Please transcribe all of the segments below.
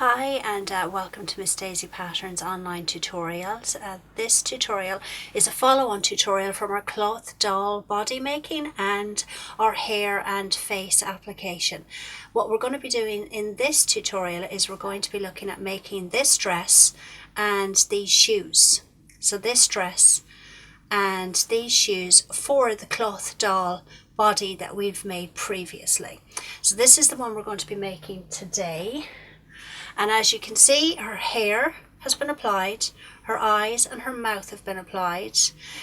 Hi and welcome to Miss Daisy Patterns online tutorials. This tutorial is a follow-on tutorial from our cloth doll body making and our hair and face application. What we're going to be doing in this tutorial is we're going to be looking at making this dress and these shoes. So this dress and these shoes for the cloth doll body that we've made previously. So this is the one we're going to be making today. And as you can see, her hair has been applied, her eyes and her mouth have been applied.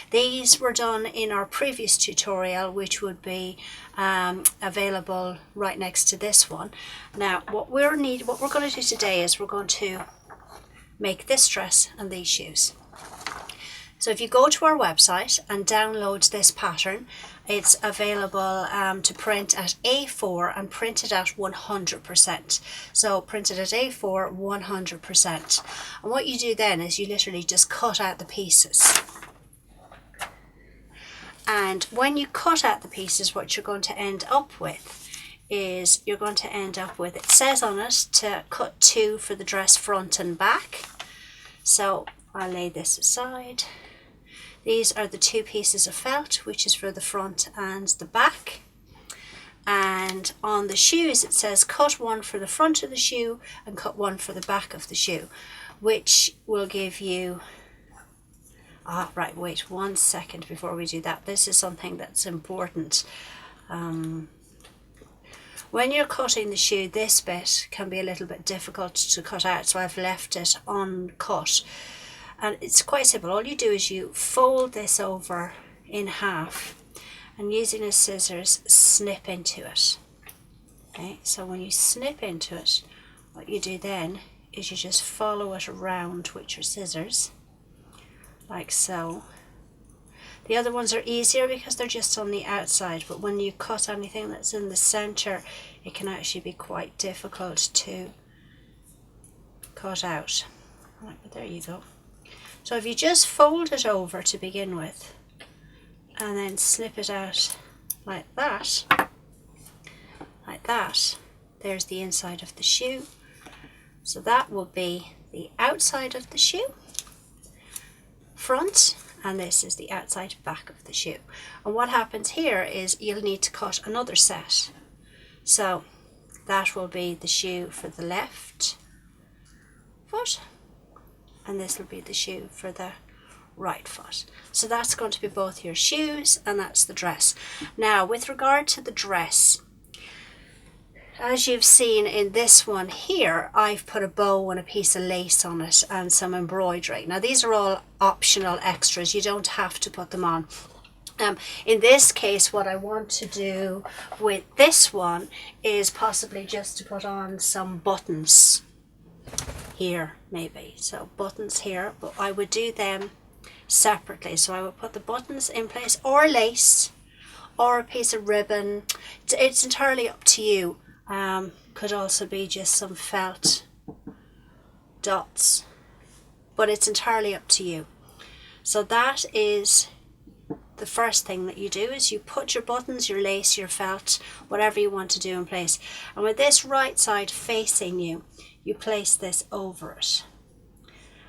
These were done in our previous tutorial, which would be available right next to this one. Now, what we're going to do today is we're going to make this dress and these shoes. So if you go to our website and download this pattern, it's available to print at A4 and printed at 100%. So printed at A4 100%. And what you do then is you literally just cut out the pieces. And when you cut out the pieces, what you're going to end up with is it says on it to cut 2 for the dress front and back. So I'll lay this aside. These are the 2 pieces of felt, which is for the front and the back. And on the shoes it says cut 1 for the front of the shoe and cut 1 for the back of the shoe, which will give you right, wait 1 second before we do that. This is something that's important. When you're cutting the shoe, this bit can be a little bit difficult to cut out, so I've left it uncut. And it's quite simple. All you do is you fold this over in half and using a scissors snip into it. Okay, so when you snip into it, what you do then is you just follow it around with your scissors, like so. The other ones are easier because they're just on the outside, but when you cut anything that's in the center, it can actually be quite difficult to cut out. Right, but there you go. So if you just fold it over to begin with and then snip it out like that, there's the inside of the shoe. So that will be the outside of the shoe, front, and this is the outside back of the shoe. And what happens here is you'll need to cut another set. So that will be the shoe for the left foot, and this will be the shoe for the right foot. So that's going to be both your shoes and that's the dress. Now with regard to the dress, as you've seen in this one here, I've put a bow and a piece of lace on it and some embroidery. Now these are all optional extras, you don't have to put them on. In this case, what I want to do with this one is possibly just to put on some buttons here, maybe. So buttons here, but I would do them separately. So I would put the buttons in place, or lace, or a piece of ribbon. It's entirely up to you. Could also be just some felt dots, but it's entirely up to you. So that is the first thing that you do, is you put your buttons, your lace, your felt, whatever you want to do in place. And with this right side facing you, you place this over it.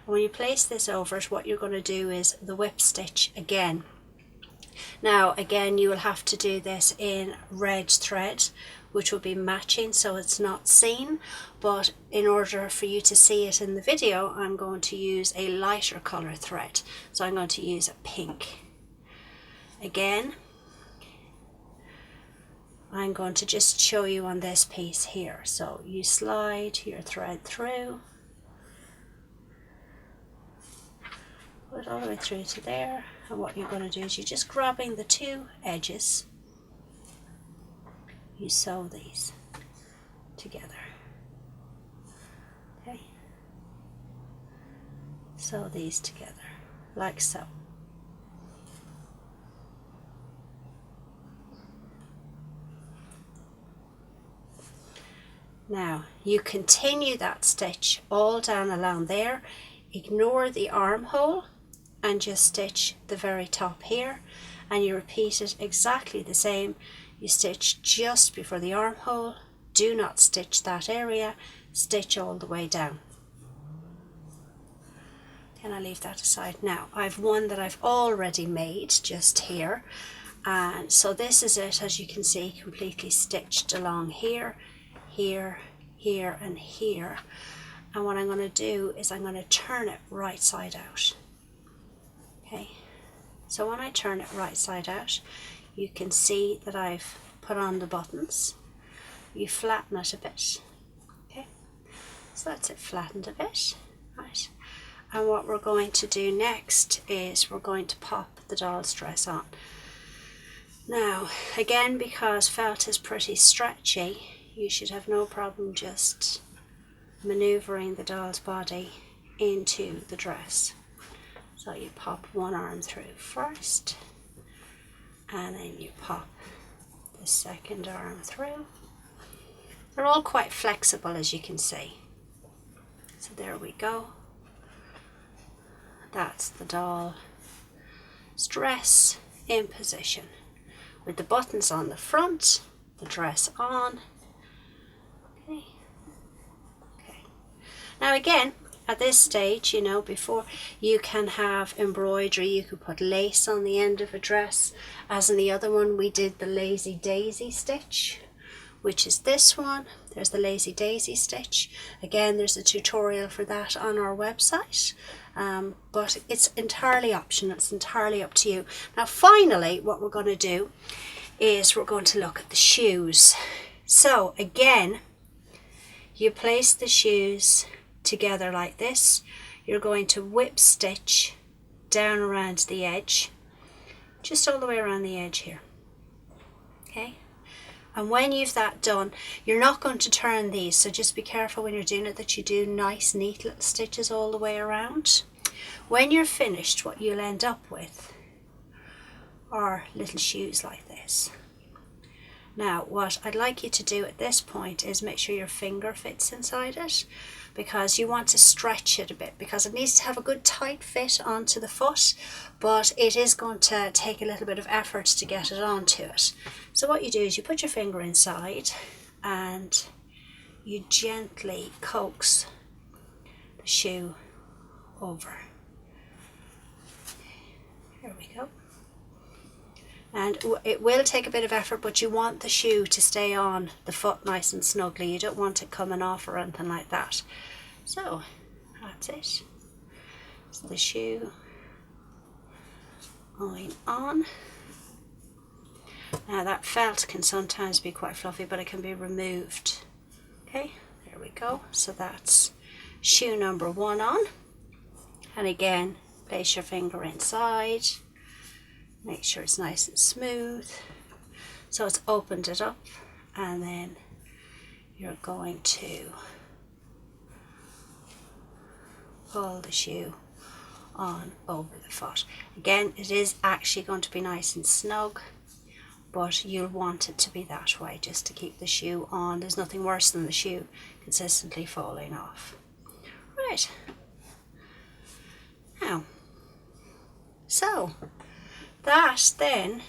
And when you place this over it, what you're going to do is the whip stitch again. Now again, you will have to do this in red thread, which will be matching so it's not seen, but in order for you to see it in the video, I'm going to use a lighter color thread. So I'm going to use a pink. Again, I'm going to just show you on this piece here. So you slide your thread through, put it all the way through to there, and what you're going to do is you're just grabbing the 2 edges, you sew these together. Okay, sew these together like so. Now you continue that stitch all down along there, ignore the armhole and just stitch the very top here, and you repeat it exactly the same. You stitch just before the armhole, do not stitch that area, stitch all the way down. And I leave that aside. Now I've one that I've already made just here, and so this is it, as you can see, completely stitched along here, here, here and here. And what I'm going to do is I'm going to turn it right side out. Okay, so when I turn it right side out, you can see that I've put on the buttons. You flatten it a bit. Okay, so that's it, flattened a bit. Right. And what we're going to do next is we're going to pop the doll's dress on. Now, again, because felt is pretty stretchy, you should have no problem just maneuvering the doll's body into the dress. So you pop one arm through first, and then you pop the second arm through. They're all quite flexible, as you can see. So there we go. That's the doll's dress in position, with the buttons on the front, the dress on. Okay. Okay. Now again, at this stage, you know, before you can have embroidery, you could put lace on the end of a dress. As in the other one, we did the lazy daisy stitch, which is this one. There's the lazy daisy stitch. Again, there's a tutorial for that on our website, but it's entirely optional. It's entirely up to you. Now finally, what we're going to do is we're going to look at the shoes. So again, you place the shoes together like this. You're going to whip stitch down around the edge, just all the way around the edge here. Okay. And when you've that done, you're not going to turn these, so just be careful when you're doing it that you do nice neat little stitches all the way around. When you're finished, what you'll end up with are little shoes like this. Now what I'd like you to do at this point is make sure your finger fits inside it, because you want to stretch it a bit, because it needs to have a good tight fit onto the foot, but it is going to take a little bit of effort to get it onto it. So what you do is you put your finger inside and you gently coax the shoe over. Here we go. And it will take a bit of effort, but you want the shoe to stay on the foot nice and snugly. You don't want it coming off or anything like that. So that's it. So the shoe going on. Now that felt can sometimes be quite fluffy, but it can be removed. Okay, there we go. So that's shoe number 1 on. And again, place your finger inside. Make sure it's nice and smooth. So it's opened it up, and then you're going to pull the shoe on over the foot. Again, it is actually going to be nice and snug, but you'll want it to be that way just to keep the shoe on. There's nothing worse than the shoe consistently falling off. Right. Now, so that then,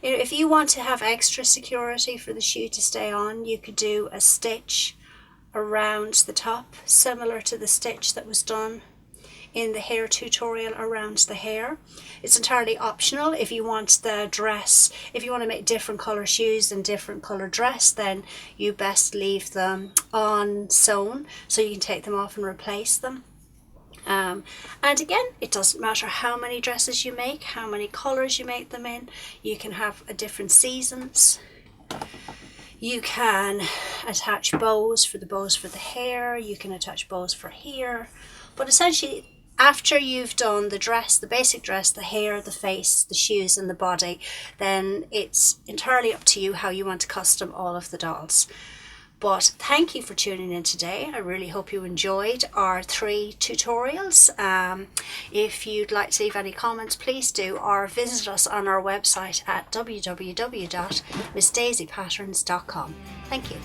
if you want to have extra security for the shoe to stay on, you could do a stitch around the top, similar to the stitch that was done in the hair tutorial around the hair. It's entirely optional. If you want the dress, if you want to make different colour shoes and different colour dress, then you best leave them on sewn so you can take them off and replace them. And again, it doesn't matter how many dresses you make, how many colours you make them in. You can have a different seasons. You can attach bows for the hair. You can attach bows for here. But essentially, after you've done the dress, the basic dress, the hair, the face, the shoes and the body, then it's entirely up to you how you want to custom all of the dolls. But thank you for tuning in today. I really hope you enjoyed our 3 tutorials. If you'd like to leave any comments, please do, or visit us on our website at www.missdaisypatterns.com. Thank you.